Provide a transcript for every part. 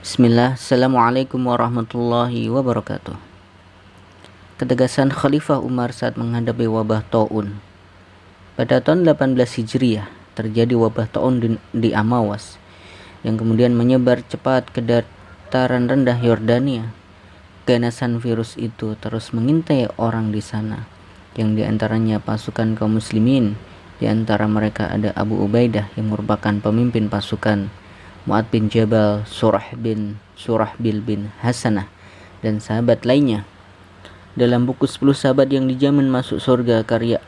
Bismillah, Assalamualaikum warahmatullahi wabarakatuh. Ketegasan Khalifah Umar saat menghadapi wabah taun. Pada tahun 18 Hijriah, terjadi wabah taun di Amawas, yang kemudian menyebar cepat ke dataran rendah Yordania. Ganasan virus itu terus mengintai orang di sana, yang diantaranya pasukan kaum muslimin. Di antara mereka ada Abu Ubaidah yang merupakan pemimpin pasukan, Mu'ad bin Jabal, Surahbil bin Hasanah, dan sahabat lainnya. Dalam buku 10 sahabat yang dijamin masuk surga karya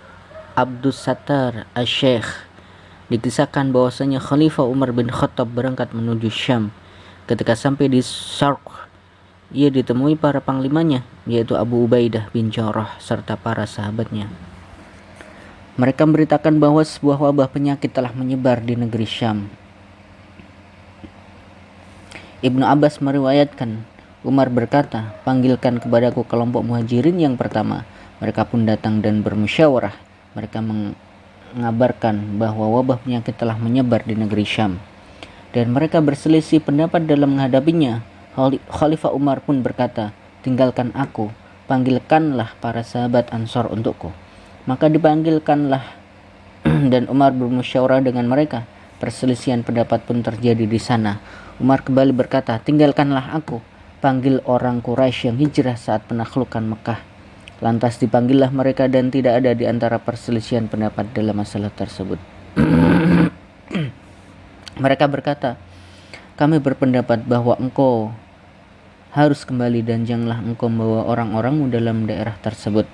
Abdus Sattar Asy-Syaikh, dikisahkan bahwasanya Khalifah Umar bin Khattab berangkat menuju Syam. Ketika sampai di Sarq, ia ditemui para panglimanya, yaitu Abu Ubaidah bin Jarrah serta para sahabatnya. Mereka memberitakan bahwa sebuah wabah penyakit telah menyebar di negeri Syam. Ibnu Abbas meriwayatkan, Umar berkata, "Panggilkan kepadaku kelompok muhajirin yang pertama." Mereka pun datang dan bermusyawarah. Mereka mengabarkan bahwa wabah penyakit telah menyebar di negeri Syam, dan mereka berselisih pendapat dalam menghadapinya. Khalifah Umar pun berkata, "Tinggalkan aku, panggilkanlah para sahabat Ansor untukku." Maka dipanggilkanlah dan Umar bermusyawarah dengan mereka. Perselisihan pendapat pun terjadi di sana. Umar kembali berkata, "Tinggalkanlah aku, panggil orang Quraisy yang hijrah saat penaklukan Mekah." Lantas dipanggillah mereka dan tidak ada di antara perselisihan pendapat dalam masalah tersebut. Mereka berkata, "Kami berpendapat bahwa engkau harus kembali dan janganlah engkau membawa orang-orangmu dalam daerah tersebut."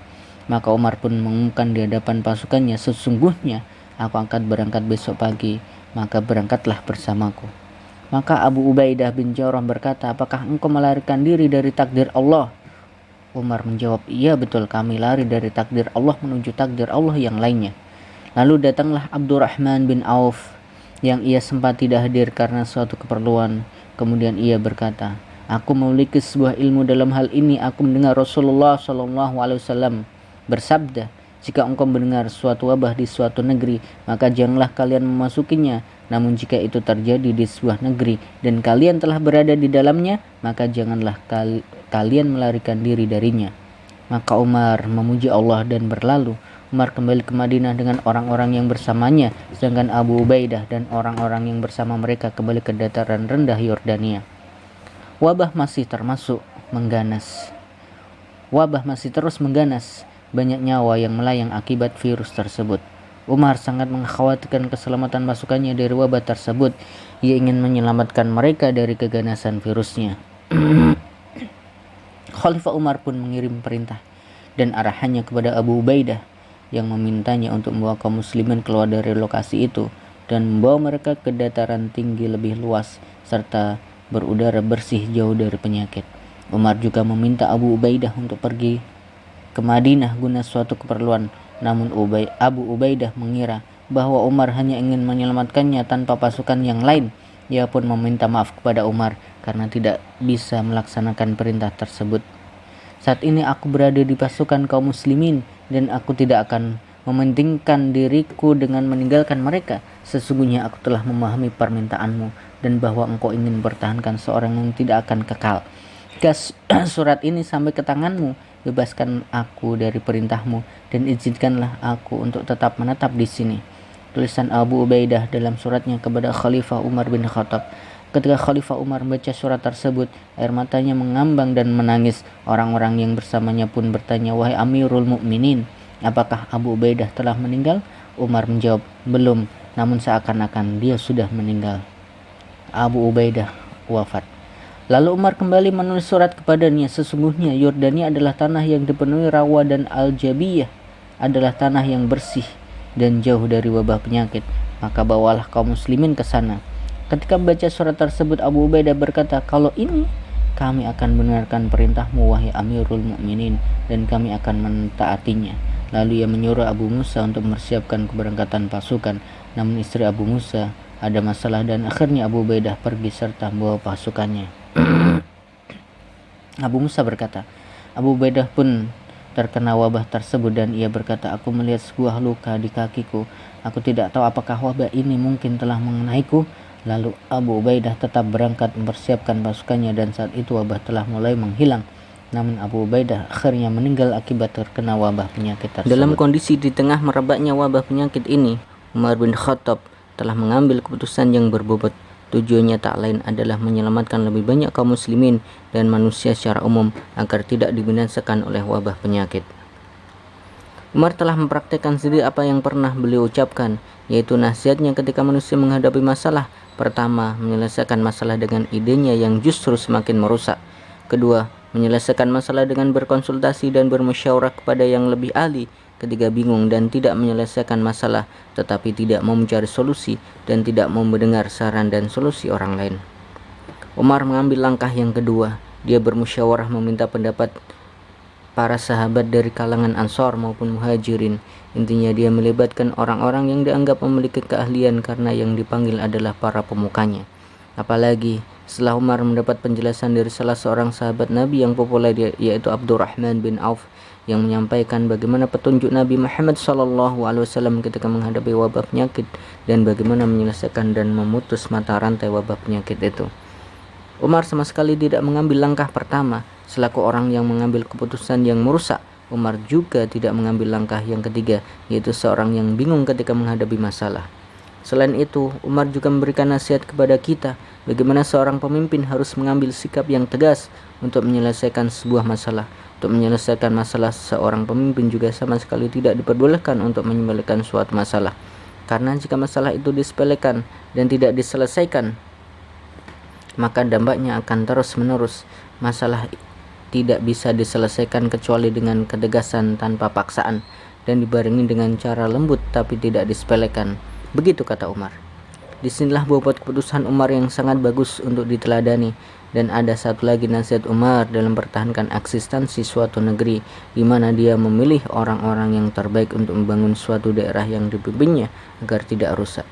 Maka Umar pun mengumumkan di hadapan pasukannya, "Sesungguhnya aku akan berangkat besok pagi, maka berangkatlah bersamaku." Maka Abu Ubaidah bin Jarrah berkata, "Apakah engkau melarikan diri dari takdir Allah?" Umar menjawab, "Iya betul, kami lari dari takdir Allah menuju takdir Allah yang lainnya." Lalu datanglah Abdurrahman bin Auf, yang ia sempat tidak hadir karena suatu keperluan. Kemudian ia berkata, "Aku memiliki sebuah ilmu dalam hal ini. Aku mendengar Rasulullah SAW bersabda, 'Jika engkau mendengar suatu wabah di suatu negeri, maka janganlah kalian memasukinya. Namun jika itu terjadi di sebuah negeri dan kalian telah berada di dalamnya, maka janganlah kalian melarikan diri darinya.'" Maka Umar memuji Allah dan berlalu. Umar kembali ke Madinah dengan orang-orang yang bersamanya, sedangkan Abu Ubaidah dan orang-orang yang bersama mereka kembali ke dataran rendah Yordania. Wabah masih terus mengganas. Banyak nyawa yang melayang akibat virus tersebut. Umar sangat mengkhawatirkan keselamatan pasukannya dari wabah tersebut. Ia ingin menyelamatkan mereka dari keganasan virusnya. Khalifah Umar pun mengirim perintah dan arahannya kepada Abu Ubaidah, yang memintanya untuk membawa kaum muslimin keluar dari lokasi itu dan membawa mereka ke dataran tinggi lebih luas serta berudara bersih jauh dari penyakit. Umar juga meminta Abu Ubaidah untuk pergi ke Madinah guna suatu keperluan. Namun Abu Ubaidah mengira bahwa Umar hanya ingin menyelamatkannya tanpa pasukan yang lain. Ia pun meminta maaf kepada Umar karena tidak bisa melaksanakan perintah tersebut. "Saat ini aku berada di pasukan kaum muslimin dan aku tidak akan mementingkan diriku dengan meninggalkan mereka. Sesungguhnya aku telah memahami permintaanmu dan bahwa engkau ingin mempertahankan seorang yang tidak akan kekal. Jika surat ini sampai ke tanganmu, bebaskan aku dari perintahmu dan izinkanlah aku untuk tetap menetap di sini." Tulisan Abu Ubaidah dalam suratnya kepada Khalifah Umar bin Khattab. Ketika Khalifah Umar membaca surat tersebut, air matanya mengambang dan menangis. Orang-orang yang bersamanya pun bertanya, "Wahai Amirul Mukminin, apakah Abu Ubaidah telah meninggal?" Umar menjawab, "Belum, namun seakan-akan dia sudah meninggal." Abu Ubaidah wafat. Lalu Umar kembali menulis surat kepadanya, "Sesungguhnya Yordania adalah tanah yang dipenuhi rawa dan Al-Jabiyah adalah tanah yang bersih dan jauh dari wabah penyakit. Maka bawalah kaum muslimin ke sana." Ketika membaca surat tersebut, Abu Ubaidah berkata, "Kalau ini kami akan mendengarkan perintahmu wahai Amirul Mukminin dan kami akan mentaatinya." Lalu ia menyuruh Abu Musa untuk mempersiapkan keberangkatan pasukan. Namun istri Abu Musa ada masalah dan akhirnya Abu Ubaidah pergi serta membawa pasukannya. Abu Musa berkata, Abu Ubaidah pun terkena wabah tersebut dan ia berkata, "Aku melihat sebuah luka di kakiku. Aku tidak tahu apakah wabah ini mungkin telah mengenaiku Lalu Abu Ubaidah tetap berangkat mempersiapkan pasukannya, dan saat itu wabah telah mulai menghilang. Namun Abu Ubaidah akhirnya meninggal akibat terkena wabah penyakit tersebut. Dalam kondisi di tengah merebaknya wabah penyakit ini, Umar bin Khattab telah mengambil keputusan yang berbobot. Tujuannya tak lain adalah menyelamatkan lebih banyak kaum muslimin dan manusia secara umum agar tidak dibinasakan oleh wabah penyakit. Umar telah mempraktikkan sendiri apa yang pernah beliau ucapkan, yaitu nasihatnya ketika manusia menghadapi masalah. Pertama, menyelesaikan masalah dengan idenya yang justru semakin merusak. Kedua, menyelesaikan masalah dengan berkonsultasi dan bermusyawarah kepada yang lebih ahli. Ketiga, bingung dan tidak menyelesaikan masalah, tetapi tidak mau mencari solusi dan tidak mau mendengar saran dan solusi orang lain. Umar mengambil langkah yang kedua. Dia bermusyawarah meminta pendapat para sahabat dari kalangan Ansor maupun Muhajirin. Intinya dia melibatkan orang-orang yang dianggap memiliki keahlian karena yang dipanggil adalah para pemukanya. Apalagi setelah Umar mendapat penjelasan dari salah seorang sahabat Nabi yang populer, yaitu Abdurrahman bin Auf, yang menyampaikan bagaimana petunjuk Nabi Muhammad SAW ketika menghadapi wabah penyakit dan bagaimana menyelesaikan dan memutus mata rantai wabah penyakit itu. Umar sama sekali tidak mengambil langkah pertama. Selaku orang yang mengambil keputusan yang merusak, Umar juga tidak mengambil langkah yang ketiga, yaitu seorang yang bingung ketika menghadapi masalah. Selain itu, Umar juga memberikan nasihat kepada kita bagaimana seorang pemimpin harus mengambil sikap yang tegas untuk menyelesaikan sebuah masalah. Untuk menyelesaikan masalah, seorang pemimpin juga sama sekali tidak diperbolehkan untuk menyepelekan suatu masalah. Karena jika masalah itu disepelekan dan tidak diselesaikan, maka dampaknya akan terus-menerus. Masalah tidak bisa diselesaikan kecuali dengan ketegasan tanpa paksaan dan dibarengi dengan cara lembut tapi tidak disepelekan. Begitu kata Umar. Disinilah bobot keputusan Umar yang sangat bagus untuk diteladani. Dan ada satu lagi nasihat Umar dalam mempertahankan eksistensi suatu negeri, di mana dia memilih orang-orang yang terbaik untuk membangun suatu daerah yang dipimpinnya agar tidak rusak.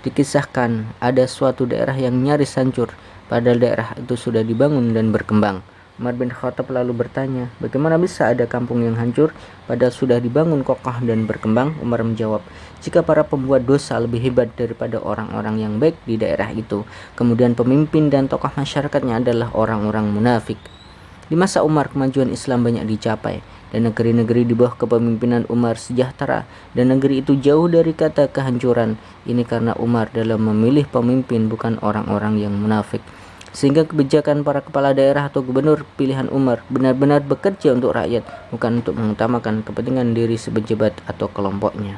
Dikisahkan ada suatu daerah yang nyaris hancur, padahal daerah itu sudah dibangun dan berkembang. Umar bin Khattab lalu bertanya, bagaimana bisa ada kampung yang hancur padahal sudah dibangun kokoh dan berkembang? Umar menjawab, jika para pembuat dosa lebih hebat daripada orang-orang yang baik di daerah itu, kemudian pemimpin dan tokoh masyarakatnya adalah orang-orang munafik. Di masa Umar, kemajuan Islam banyak dicapai, dan negeri-negeri di bawah kepemimpinan Umar sejahtera, dan negeri itu jauh dari kata kehancuran. Ini karena Umar dalam memilih pemimpin bukan orang-orang yang munafik. Sehingga kebijakan para kepala daerah atau gubernur pilihan Umar benar-benar bekerja untuk rakyat, bukan untuk mengutamakan kepentingan diri sepejabat atau kelompoknya.